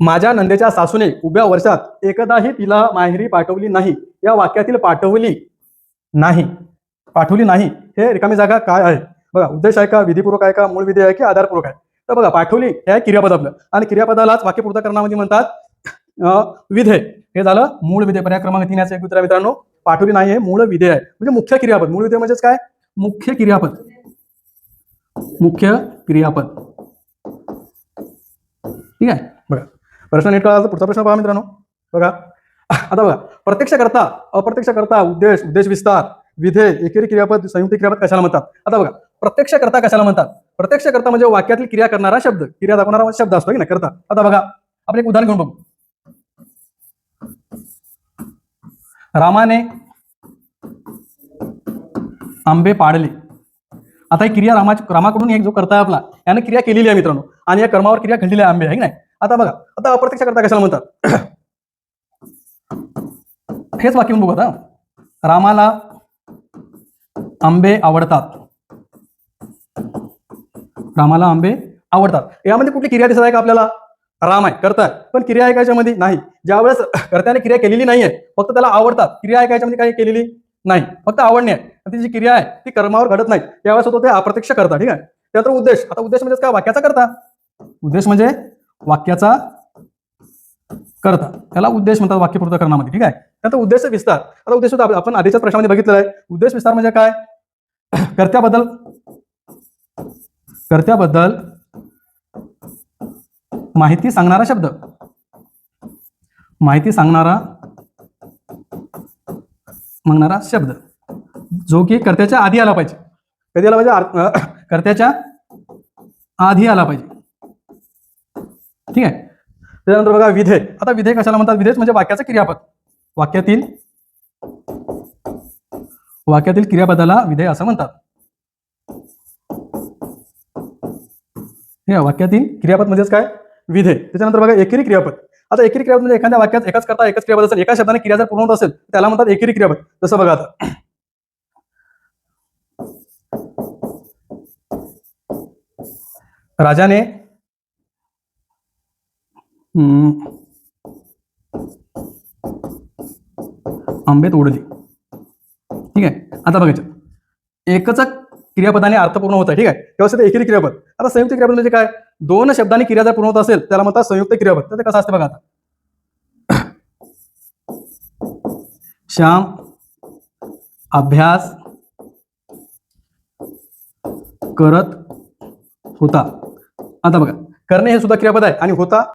माझ्या नंदेच्या सासूने उभ्या वर्षात एकदाही तिला माहेरी पाठवली नाही. या वाक्यातील पाठवली नाही, पाठवली नाही हे रिकामी जागा काय आहे? बघा, उद्देश आहे का, विधीपूर्वक आहे का, मूळ विधेय आहे की आधारपूर्वक आहे? तर बघा, पाठवली हे आहे क्रियापद आपलं, आणि क्रियापदालाच वाक्यपूर्तकरणामध्ये म्हणतात विधेय. हे झालं मूळ विधेय. पर्याय क्रमांक 3 याचं एक उत्तर मित्रांनो. पाठवली नाही हे मूळ विधेय आहे, म्हणजे मुख्य क्रियापद. मूळ विधेय म्हणजेच काय? मुख्य क्रियापद. मुख्य क्रियापद. ठीक आहे. बघा, प्रश्न नीट कळा. पुढचा प्रश्न पहा मित्रांनो. बघा आता बघा, प्रत्यक्षकर्ता, अप्रत्यक्षकर्ता, उद्देश, उद्देश विस्तार, विधेय, एकेरी क्रियापद, संयुक्त क्रियापद कशाला म्हणतात? आता बघा, प्रत्यक्षकर्ता कशाला म्हणतात? प्रत्यक्षकर्ता म्हणजे वाक्यातील क्रिया करणारा शब्द, क्रिया दाखवणारा शब्द असतो की नाही, करता. आता बघा, आपण एक उदाहरण घेऊन बघू. रामाने आंबे पाडले. आता ही क्रिया रामाकडून एक जो करता आहे आपला, याने क्रिया केलेली आहे मित्रांनो, आणि या कर्मावर क्रिया घडलेली आहे, आंबे आहे की नाही. आता बघा, आता अप्रत्यक्षकर्ता कशाला म्हणतात? हेच वाक्य बघू. आता रामाला आंबे आवडतात. रामाला आंबे आवडतात. यामध्ये कुठली क्रिया दिसत आहे का आपल्याला? राम आहे, करता आहे, पण क्रिया आहे का याच्यामध्ये? नाही. ज्यावेळेस कर्त्याने क्रिया केलेली नाहीये, फक्त त्याला आवडतात, क्रिया आहे का याच्यामध्ये? काही केलेली नाही, फक्त आवडणे आहे. ती जी क्रिया आहे ती कर्मावर घडत नाही, त्यावेळेस होतो ते अप्रत्यक्ष करता. ठीक आहे. त्यानंतर उद्देश. आता उद्देश म्हणजे काय? वाक्याचा करता. उद्देश म्हणजे वाक्याचा करता, त्याला उद्देश म्हणतात वाक्यपूर्तकरणामध्ये. ठीक आहे. त्यानंतर उद्देश विस्तार. आता उद्देश आपण आधीच्याच प्रश्नामध्ये बघितलेला आहे. उद्देश विस्तार म्हणजे काय? कर्त्याबद्दल माहिती सांगणारा शब्द. माहिती सांगणारा शब्द, जो की कर्त्याच्या आधी आला पाहिजे. कधी आला पाहिजे? कर्त्याच्या आधी आला पाहिजे. ठीक आहे. त्यानंतर बघा, विधेय. आता विधेय कशाला म्हणतात? विधेय म्हणजे वाक्याचं क्रियापद. वाक्यातील क्रियापदाला विधेय असं म्हणतात. वाक्यातील क्रियापद म्हणजेच काय? विधेय. त्याच्यानंतर बघा, एकेरी क्रियापद. आता एकेरी क्रियापद म्हणजे एखाद्या वाक्यात एकच करता एकच क्रियापद असेल, एका शब्दाने क्रिया जर पूर्ण होत असेल त्याला म्हणतात एकेरी क्रियापद. जसं बघा, आता राजाने आंबे तोडले. ठीक आहे. आता बघायचं, एकच क्रियापदाने अर्थपूर्ण होत आहे. ठीक आहे. तेव्हा एकेरी क्रियापद. आता संयुक्त क्रियापद म्हणजे काय? दोन शब्दांनी क्रिया जर पूर्ण होत असेल त्याला म्हणतात संयुक्त क्रियापद. तर ते कसं असते बघा. आता श्याम अभ्यास करत होता. आता बघा, करणे हे सुद्धा क्रियापद आहे, आणि होता